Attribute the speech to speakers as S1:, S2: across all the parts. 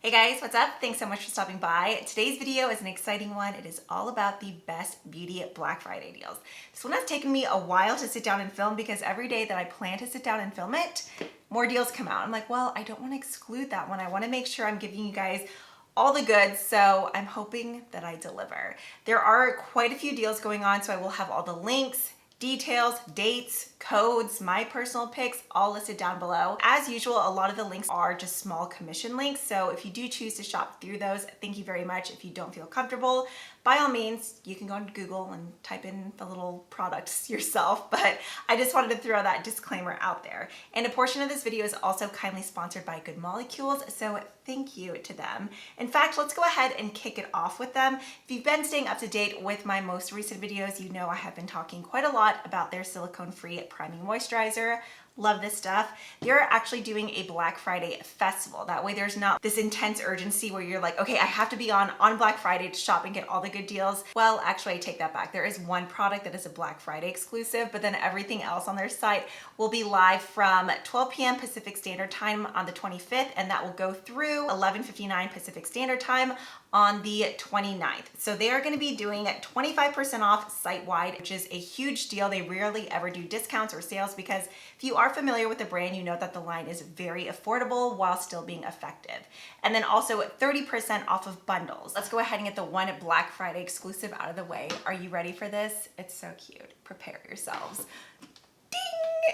S1: Hey guys, what's up? Thanks so much for stopping by. Today's video is an exciting one. It is all about the best beauty Black Friday deals. This one has taken me a while to sit down and film because every day that I plan to sit down and film it, more deals come out. I'm like, well, I don't want to exclude that one. I want to make sure I'm giving you guys all the goods, so I'm hoping that I deliver. There are quite a few deals going on, so I will have all the links, details, dates, codes, my personal picks, all listed down below. As usual, a lot of the links are just small commission links, so if you do choose to shop through those, thank you very much. If you don't feel comfortable, by all means, you can go into Google and type in the little products yourself, but I just wanted to throw that disclaimer out there. And a portion of this video is also kindly sponsored by Good Molecules, so thank you to them. In fact, let's go ahead and kick it off with them. If you've been staying up to date with my most recent videos, you know I have been talking quite a lot about their silicone-free priming moisturizer. Love this stuff. They're actually doing a Black Friday festival. That way there's not this intense urgency where you're like, okay, I have to be on Black Friday to shop and get all the good deals. Well, actually I take that back. There is one product that is a Black Friday exclusive, but then everything else on their site will be live from 12 p.m. Pacific Standard Time on the 25th, and that will go through 11:59 Pacific Standard Time on the 29th. So they are going to be doing 25% off site-wide, which is a huge deal. They rarely ever do discounts or sales because if you are familiar with the brand, you know that the line is very affordable while still being effective. And then also 30% off of bundles. Let's go ahead and get the one Black Friday exclusive out of the way. Are you ready for this? It's so cute. Prepare yourselves.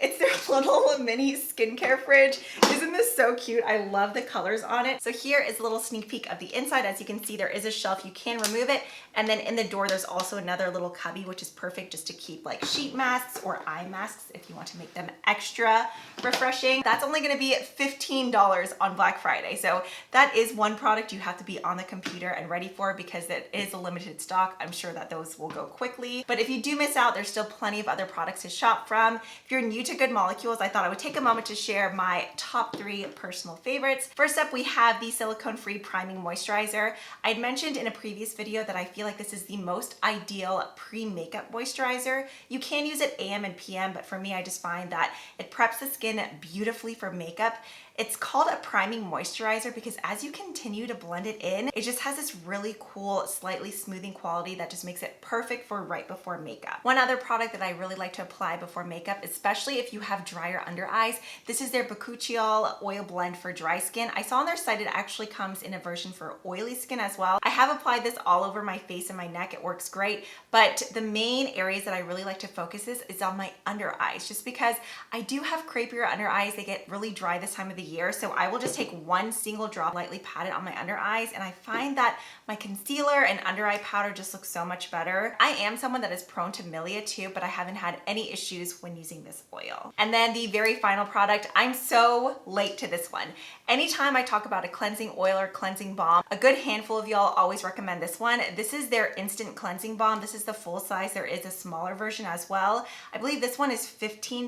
S1: It's their little mini skincare fridge. Isn't this so cute? I love the colors on it. So here is a little sneak peek of the inside. As you can see, there is a shelf. You can remove it. And then in the door, there's also another little cubby, which is perfect just to keep like sheet masks or eye masks if you want to make them extra refreshing. That's only going to be $15 on Black Friday. So that is one product you have to be on the computer and ready for because it is a limited stock. I'm sure that those will go quickly. But if you do miss out, there's still plenty of other products to shop from. If you're new to Good Molecules, I thought I would take a moment to share my top 3 personal favorites. First up, we have the silicone-free priming moisturizer. I'd mentioned in a previous video that I feel like this is the most ideal pre-makeup moisturizer. You can use it AM and PM, but for me, I just find that it preps the skin beautifully for makeup. It's called a priming moisturizer because as you continue to blend it in, it just has this really cool, slightly smoothing quality that just makes it perfect for right before makeup. One other product that I really like to apply before makeup, especially if you have drier under eyes, this is their Bakuchiol Oil Blend for dry skin. I saw on their site it actually comes in a version for oily skin as well. I have applied this all over my face and my neck. It works great, but the main areas that I really like to focus is on my under eyes, just because I do have crepier under eyes. They get really dry this time of the year, so I will just take one single drop, lightly pat it on my under eyes, and I find that my concealer and under eye powder just looks so much better. I am someone that is prone to milia too, but I haven't had any issues when using this oil. And then the very final product, I'm so late to this one. Anytime I talk about a cleansing oil or cleansing balm, a good handful of y'all always recommend this one. This is their instant cleansing balm. This is the full size. There is a smaller version as well. I believe this one is $15.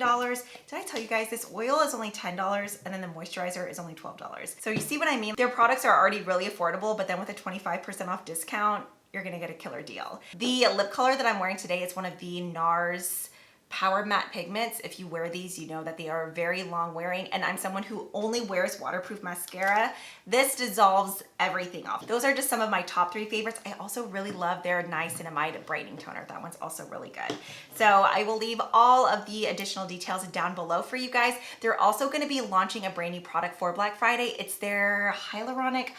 S1: Did I tell you guys this oil is only $10 and then the moisturizer is only $12. So you see what I mean? Their products are already really affordable, but then with a 25% off discount, you're gonna get a killer deal. The lip color that I'm wearing today is one of the NARS Power Matte Pigments. If you wear these, you know that they are very long wearing, and I'm someone who only wears waterproof mascara. This dissolves everything off. Those are just some of my top 3 favorites. I also really love their Niacinamide Brightening Toner. That one's also really good. So I will leave all of the additional details down below for you guys. They're also going to be launching a brand new product for Black Friday. It's their hyaluronic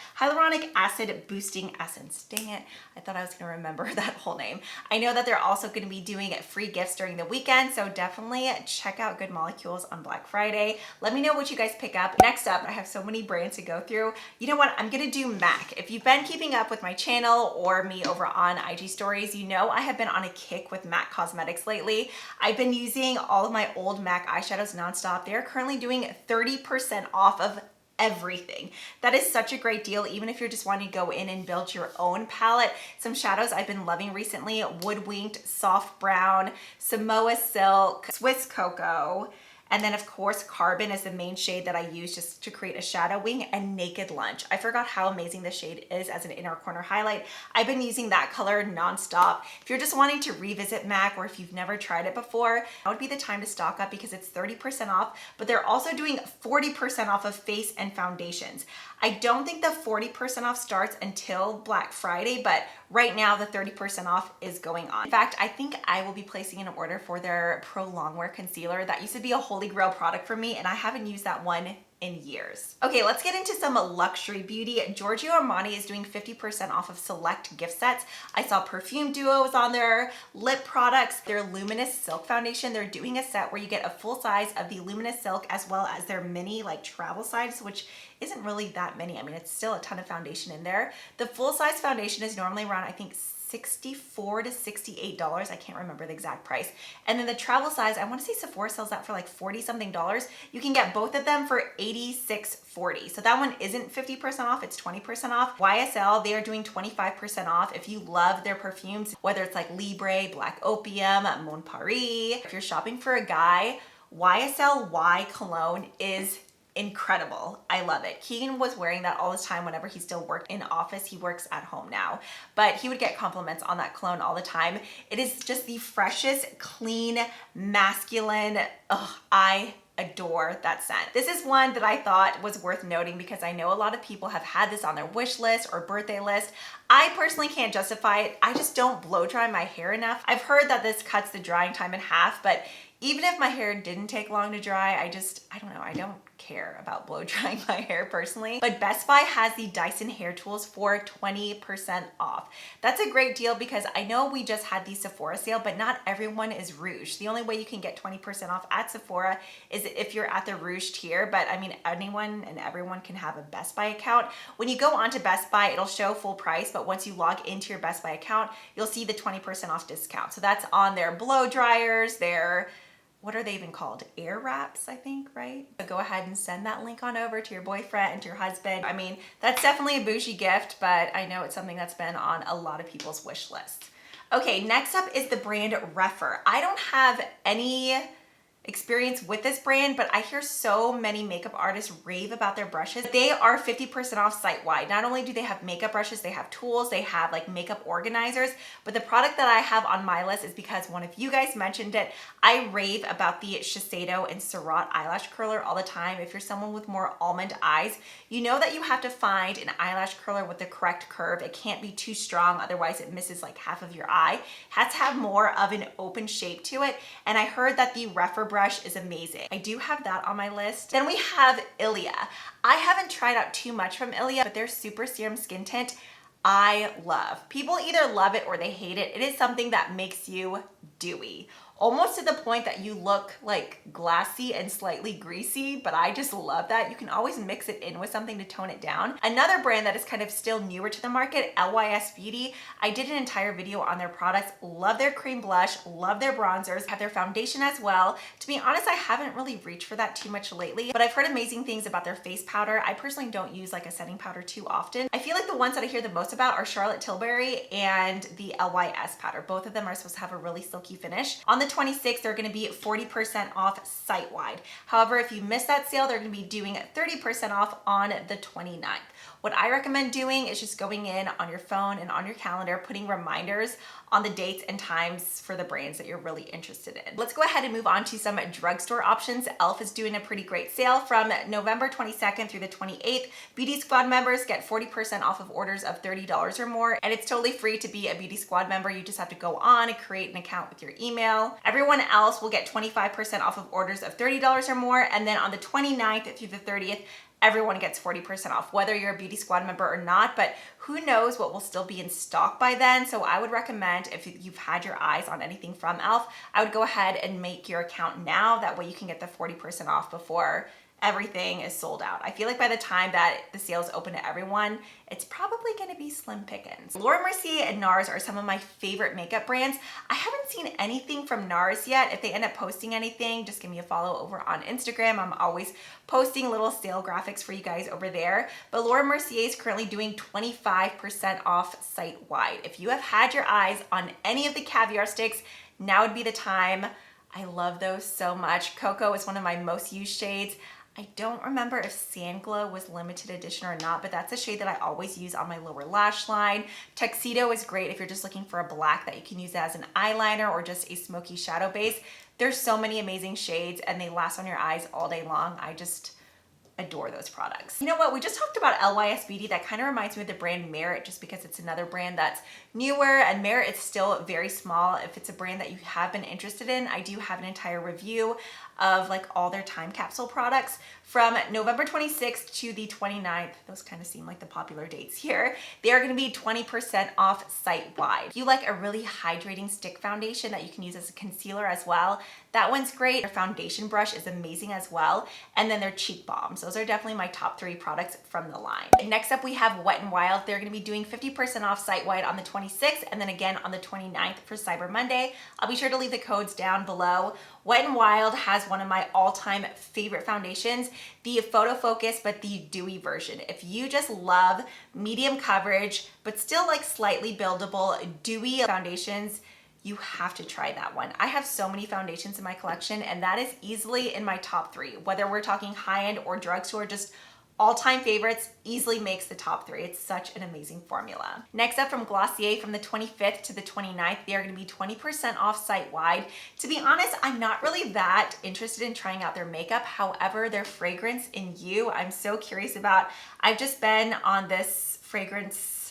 S1: acid boosting essence. Dang it, I thought I was going to remember that whole name. I know that they're also going to be doing free gifts during the weekend, so definitely check out Good Molecules on Black Friday. Let me know what you guys pick up. Next up, I have so many brands to go through. You know what? I'm gonna do MAC. If you've been keeping up with my channel or me over on IG stories, you know I have been on a kick with MAC Cosmetics lately. I've been using all of my old MAC eyeshadows nonstop. They're currently doing 30% off of everything. That is such a great deal, even if you're just wanting to go in and build your own palette. Some shadows I've been loving recently: Wood Winked Soft Brown, Samoa Silk, Swiss Cocoa, And then of course, Carbon is the main shade that I use just to create a shadow wing, and Naked Lunch. I forgot how amazing this shade is as an inner corner highlight. I've been using that color nonstop. If you're just wanting to revisit MAC, or if you've never tried it before, that would be the time to stock up because it's 30% off, but they're also doing 40% off of face and foundations. I don't think the 40% off starts until Black Friday, but right now the 30% off is going on. In fact, I think I will be placing an order for their Pro Longwear Concealer. That used to be a holy grail product for me, and I haven't used that one in years. Okay, let's get into some luxury beauty. Giorgio Armani is doing 50% off of select gift sets. I saw perfume duos on there, lip products, their Luminous Silk Foundation. They're doing a set where you get a full size of the Luminous Silk as well as their mini like travel size, which isn't really that many. I mean, it's still a ton of foundation in there. The full size foundation is normally around, I think, $64 to $68. I can't remember the exact price. And then the travel size, I want to say Sephora sells that for like 40 something dollars. You can get both of them for $86.40. So that one isn't 50% off, it's 20% off. YSL, they are doing 25% off. If you love their perfumes, whether it's like Libre, Black Opium, Mon Paris, if you're shopping for a guy, YSL Y cologne is incredible. I love it. Keegan was wearing that all the time whenever he still worked in office. He works at home now, but he would get compliments on that cologne all the time. It is just the freshest, clean, masculine. Ugh, I adore that scent. This is one that I thought was worth noting because I know a lot of people have had this on their wish list or birthday list. I personally can't justify it. I just don't blow dry my hair enough. I've heard that this cuts the drying time in half, but even if my hair didn't take long to dry, I don't know, I don't care about blow drying my hair personally. But Best Buy has the Dyson hair tools for 20% off. That's a great deal because I know we just had the Sephora sale, but not everyone is Rouge. The only way you can get 20% off at Sephora is if you're at the Rouge tier, but I mean, anyone and everyone can have a Best Buy account. When you go onto Best Buy, it'll show full price, but once you log into your Best Buy account, you'll see the 20% off discount. So that's on their blow dryers, their, what are they even called? Air wraps, I think, right? So go ahead and send that link on over to your boyfriend and to your husband. I mean, that's definitely a bougie gift, but I know it's something that's been on a lot of people's wish lists. Okay, next up is the brand Rephr. I don't have any experience with this brand, but I hear so many makeup artists rave about their brushes. They are 50% off site-wide. Not only do they have makeup brushes, they have tools, they have like makeup organizers, but the product that I have on my list is because one of you guys mentioned it. I rave about the Shiseido and Surratt eyelash curler all the time. If you're someone with more almond eyes, you know that you have to find an eyelash curler with the correct curve. It can't be too strong, otherwise it misses like half of your eye. It has to have more of an open shape to it, and I heard that the Rephr brush is amazing. I do have that on my list. Then we have ILIA. I haven't tried out too much from ILIA, but their Super Serum Skin Tint I love. People either love it or they hate it. It is something that makes you dewy, almost to the point that you look like glassy and slightly greasy, but I just love that. You can always mix it in with something to tone it down. Another brand that is kind of still newer to the market, LYS Beauty. I did an entire video on their products. Love their cream blush, love their bronzers, have their foundation as well. To be honest, I haven't really reached for that too much lately, but I've heard amazing things about their face powder. I personally don't use like a setting powder too often. I feel like the ones that I hear the most about are Charlotte Tilbury and the LYS powder. Both of them are supposed to have a really silky finish. On the 26th, they're going to be 40% off site-wide. However, if you miss that sale, they're going to be doing 30% off on the 29th. What I recommend doing is just going in on your phone and on your calendar, putting reminders on the dates and times for the brands that you're really interested in. Let's go ahead and move on to some drugstore options. e.l.f. is doing a pretty great sale from November 22nd through the 28th. Beauty Squad members get 40% off of orders of $30 or more, and it's totally free to be a Beauty Squad member. You just have to go on and create an account with your email. Everyone else will get 25% off of orders of $30 or more, and then on the 29th through the 30th, everyone gets 40% off, whether you're a Beauty Squad member or not, but who knows what will still be in stock by then. So I would recommend, if you've had your eyes on anything from e.l.f., I would go ahead and make your account now. That way you can get the 40% off before everything is sold out. I feel like by the time that the sale is open to everyone, it's probably gonna be slim pickings. Laura Mercier and NARS are some of my favorite makeup brands. I haven't seen anything from NARS yet. If they end up posting anything, just give me a follow over on Instagram. I'm always posting little sale graphics for you guys over there. But Laura Mercier is currently doing 25% off site-wide. If you have had your eyes on any of the caviar sticks, now would be the time. I love those so much. Cocoa is one of my most used shades. I don't remember if Sand Glow was limited edition or not, but that's a shade that I always use on my lower lash line. Tuxedo is great if you're just looking for a black that you can use as an eyeliner or just a smoky shadow base. There's so many amazing shades and they last on your eyes all day long. I just adore those products. You know what? We just talked about LYS Beauty. That kind of reminds me of the brand Merit, just because it's another brand that's newer, and Merit is still very small. If it's a brand that you have been interested in, I do have an entire review of like all their time capsule products from November 26th to the 29th. Those kind of seem like the popular dates here. They are going to be 20% off site-wide. If you like a really hydrating stick foundation that you can use as a concealer as well, that one's great. Their foundation brush is amazing as well. And then their cheek balms. Those are definitely my top 3 products from the line. Next up, we have Wet n Wild. They're going to be doing 50% off site-wide on the 26th and then again on the 29th for Cyber Monday. I'll be sure to leave the codes down below. Wet n Wild has one of my all-time favorite foundations, the Photo Focus, but the dewy version. If you just love medium coverage, but still like slightly buildable, dewy foundations, you have to try that one. I have so many foundations in my collection, and that is easily in my top 3. Whether we're talking high-end or drugstore, just all-time favorites, easily makes the top 3. It's such an amazing formula. Next up, from Glossier, from the 25th to the 29th, they are going to be 20% off site-wide. To be honest, I'm not really that interested in trying out their makeup. However, their fragrance in You, I'm so curious about. I've just been on this fragrance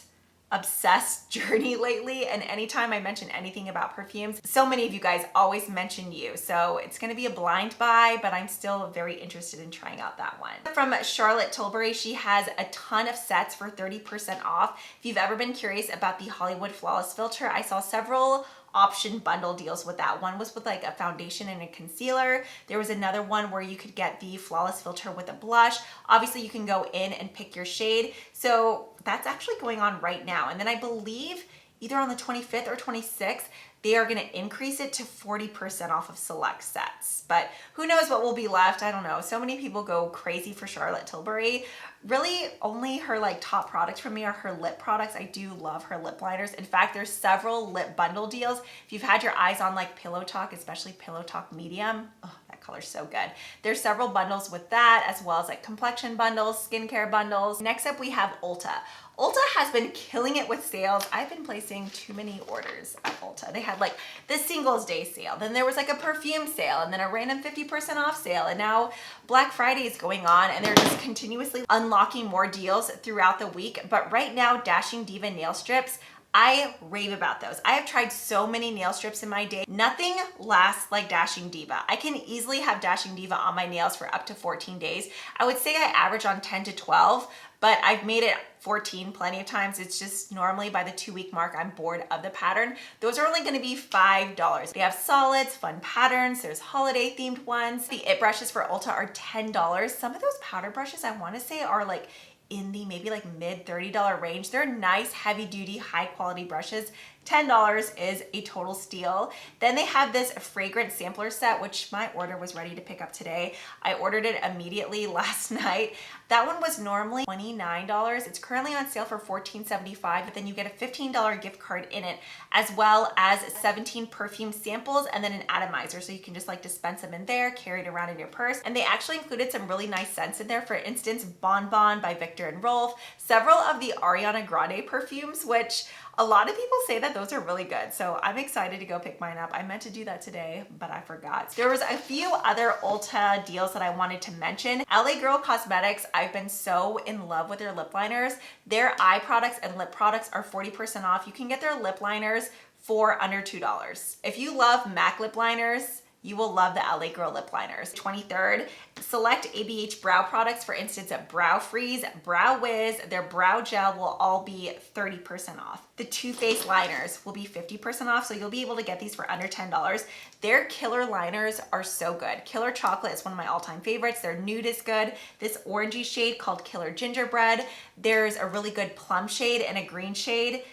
S1: obsessed journey lately, and anytime I mention anything about perfumes, so many of you guys always mention You. So it's going to be a blind buy, but I'm still very interested in trying out that one. From Charlotte Tilbury, she has a ton of sets for 30% off. If you've ever been curious about the Hollywood Flawless Filter, I saw several option bundle deals with that. One was with like a foundation and a concealer. There was another one where you could get the Flawless Filter with a blush. Obviously you can go in and pick your shade. So that's actually going on right now. And then I believe either on the 25th or 26th, they are going to increase it to 40% off of select sets. But who knows what will be left? I don't know. So many people go crazy for Charlotte Tilbury. Really, only her like top products from me are her lip products. I do love her lip liners. In fact, there's several lip bundle deals. If you've had your eyes on like Pillow Talk, especially Pillow Talk Medium, oh, that color's so good. There's several bundles with that, as well as like complexion bundles, skincare bundles. Next up, we have Ulta. Ulta has been killing it with sales. I've been placing too many orders at Ulta. They had like the Singles Day sale, then there was like a perfume sale, and then a random 50% off sale, and now Black Friday is going on, and they're just continuously unlocking more deals throughout the week. But right now, Dashing Diva nail strips, I rave about those. I have tried so many nail strips in my day. Nothing lasts like Dashing Diva. I can easily have Dashing Diva on my nails for up to 14 days. I would say I average on 10 to 12, but I've made it 14 plenty of times. It's just normally by the 2-week mark, I'm bored of the pattern. Those are only gonna be $5. They have solids, fun patterns, there's holiday themed ones. The IT brushes for Ulta are $10. Some of those powder brushes I wanna say are like in the maybe like mid $30 range. They're nice, heavy duty, high quality brushes. $10 is a total steal. Then they have this fragrance sampler set, which my order was ready to pick up today. I ordered it immediately last night. That one was normally $29. It's currently on sale for $14.75, but then you get a $15 gift card in it, as well as 17 perfume samples and then an atomizer. So you can just like dispense them in there, carry it around in your purse. And they actually included some really nice scents in there. For instance, Bon Bon by Victor and Rolf, several of the Ariana Grande perfumes, which a lot of people say that those are really good. So I'm excited to go pick mine up. I meant to do that today, but I forgot. There was a few other Ulta deals that I wanted to mention. LA Girl Cosmetics, I've been so in love with their lip liners. Their eye products and lip products are 40% off. You can get their lip liners for under $2. If you love MAC lip liners, you will love the LA Girl lip liners. 23rd, select ABH brow products, for instance, at Brow Freeze, Brow Wiz, their brow gel will all be 30% off. The Too Faced liners will be 50% off, so you'll be able to get these for under $10. Their killer liners are so good. Killer Chocolate is one of my all-time favorites. Their nude is good. This orangey shade called Killer Gingerbread. There's a really good plum shade and a green shade.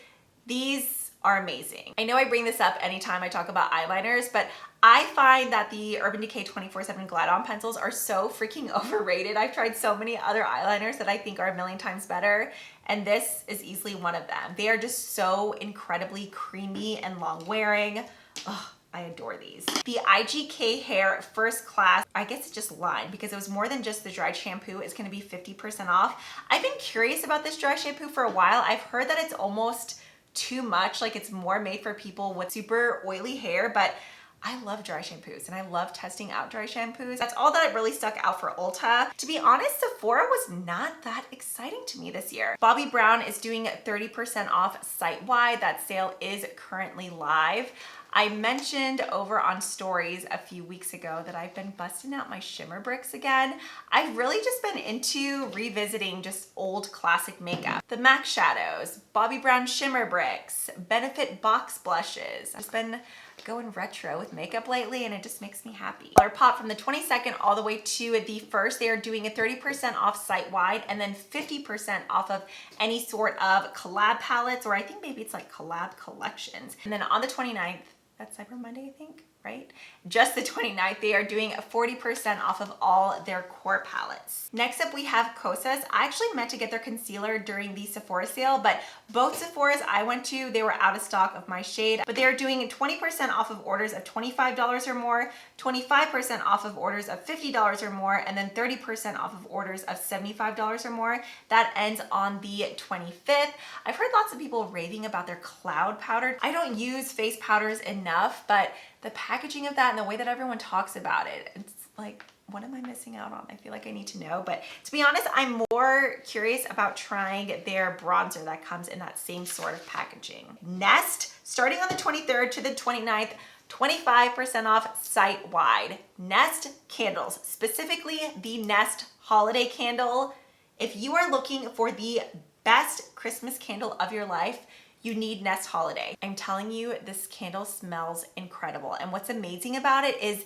S1: These are amazing. I know I bring this up anytime I talk about eyeliners, but I find that the Urban Decay 24/7 Glide-On pencils are so freaking overrated. I've tried so many other eyeliners that I think are a million times better, and this is easily one of them. They are just so incredibly creamy and long wearing. Oh, I adore these. The IGK Hair First Class, I guess it's just line because it was more than just the dry shampoo. It's gonna be 50% off. I've been curious about this dry shampoo for a while. I've heard that it's almost too much, like it's more made for people with super oily hair, but I love dry shampoos and I love testing out dry shampoos. That's all that really stuck out for Ulta. To be honest, Sephora was not that exciting to me this year. Bobbi Brown is doing 30% off site-wide. That sale is currently live. I mentioned over on stories a few weeks ago that I've been busting out my shimmer bricks again. I've really just been into revisiting just old classic makeup. The MAC shadows, Bobbi Brown shimmer bricks, Benefit box blushes. I've just been going retro with makeup lately and it just makes me happy. Colourpop from the 22nd all the way to the 1st, they are doing a 30% off site-wide and then 50% off of any sort of collab palettes, or I think maybe it's like collab collections. And then on the 29th, that's Cyber Monday, I think, right? Just the 29th, they are doing 40% off of all their core palettes. Next up, we have Kosas. I actually meant to get their concealer during the Sephora sale, but both Sephoras I went to, they were out of stock of my shade, but they're doing 20% off of orders of $25 or more, 25% off of orders of $50 or more, and then 30% off of orders of $75 or more. That ends on the 25th. I've heard lots of people raving about their cloud powder. I don't use face powders enough, but the packaging of that and the way that everyone talks about it, it's like, what am I missing out on? I feel like I need to know. But to be honest, I'm more curious about trying their bronzer that comes in that same sort of packaging. Nest, starting on the 23rd to the 29th, 25% off site-wide. Nest candles, specifically the Nest holiday candle. If you are looking for the best Christmas candle of your life, you need Nest Holiday. I'm telling you, this candle smells incredible. And what's amazing about it is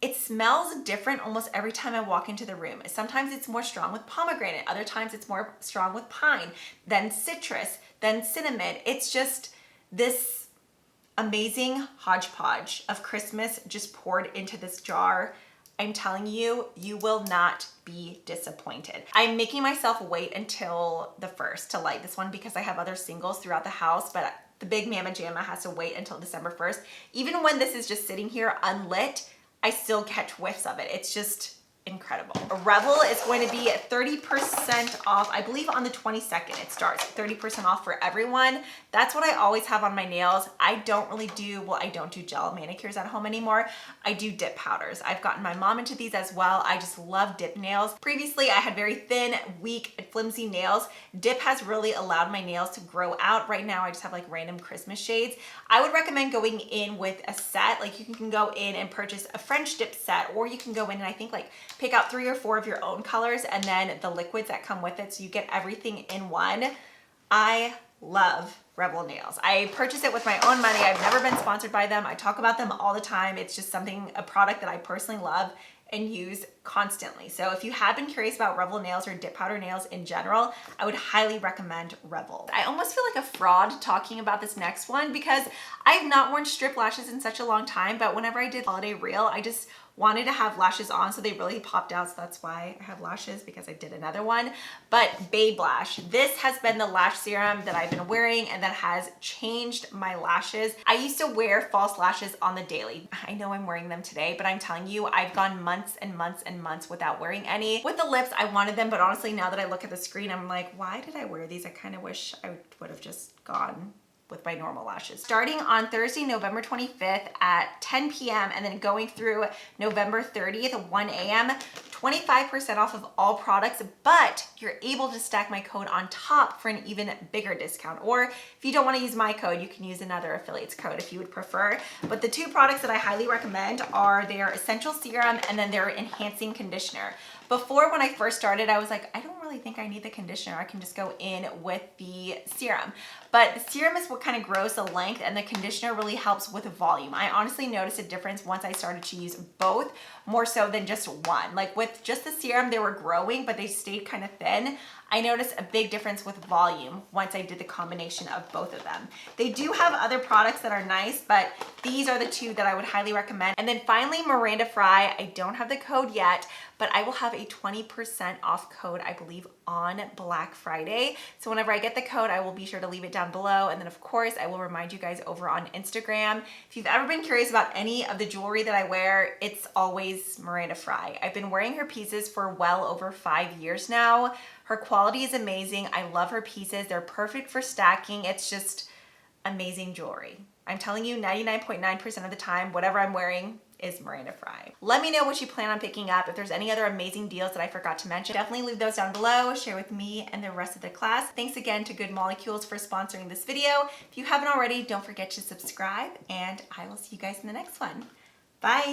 S1: it smells different almost every time I walk into the room. Sometimes it's more strong with pomegranate, other times it's more strong with pine, then citrus, then cinnamon. It's just this amazing hodgepodge of Christmas just poured into this jar. I'm telling you, you will not be disappointed. I'm making myself wait until the 1st to light this one because I have other singles throughout the house, but the big Mama Jamma has to wait until December 1st. Even when this is just sitting here unlit, I still catch whiffs of it. It's just incredible. Revel is going to be 30% off. I believe on the 22nd it starts, 30% off for everyone. That's what I always have on my nails. I don't really do, well, I don't do gel manicures at home anymore. I do dip powders. I've gotten my mom into these as well. I just love dip nails. Previously, I had very thin, weak, flimsy nails. Dip has really allowed my nails to grow out. Right now, I just have like random Christmas shades. I would recommend going in with a set. Like you can go in and purchase a French dip set, or you can go in and I think like pick out 3 or 4 of your own colors and then the liquids that come with it so you get everything in one. I love Revel Nails. I purchased it with my own money. I've never been sponsored by them. I talk about them all the time. It's just a product that I personally love and use constantly. So if you have been curious about Revel nails or dip powder nails in general, I would highly recommend Revel. I almost feel like a fraud talking about this next one because I have not worn strip lashes in such a long time, but whenever I did holiday reel, I just wanted to have lashes on, so they really popped out, so that's why I have lashes, because I did another one. But Babe Lash, this has been the lash serum that I've been wearing and that has changed my lashes. I used to wear false lashes on the daily. I know I'm wearing them today, but I'm telling you, I've gone months and months and months without wearing any. With the lips, I wanted them, but honestly, now that I look at the screen, I'm like, why did I wear these? I kind of wish I would have just gone with my normal lashes. Starting on Thursday, November 25th at 10 p.m. and then going through November 30th at 1 a.m., 25% off of all products, but you're able to stack my code on top for an even bigger discount. Or if you don't want to use my code, you can use another affiliate's code if you would prefer. But the 2 products that I highly recommend are their Essential Serum and then their Enhancing Conditioner. Before, when I first started, I was like, I don't really think I need the conditioner. I can just go in with the serum. But the serum is what kind of grows the length and the conditioner really helps with volume. I honestly noticed a difference once I started to use both more so than just one. Like with just the serum, they were growing, but they stayed kind of thin. I noticed a big difference with volume once I did the combination of both of them. They do have other products that are nice, but these are the 2 that I would highly recommend. And then finally, Miranda Frye. I don't have the code yet, but I will have a 20% off code, I believe, leave on Black Friday. So whenever I get the code, I will be sure to leave it down below. And then of course, I will remind you guys over on Instagram. If you've ever been curious about any of the jewelry that I wear, it's always Miranda Frye. I've been wearing her pieces for well over 5 years now. Her quality is amazing. I love her pieces. They're perfect for stacking. It's just amazing jewelry. I'm telling you, 99.9% of the time, whatever I'm wearing is Miranda Frye. Let me know what you plan on picking up. If there's any other amazing deals that I forgot to mention, definitely leave those down below. Share with me and the rest of the class. Thanks again to Good Molecules for sponsoring this video. If you haven't already, don't forget to subscribe, and I will see you guys in the next one. Bye.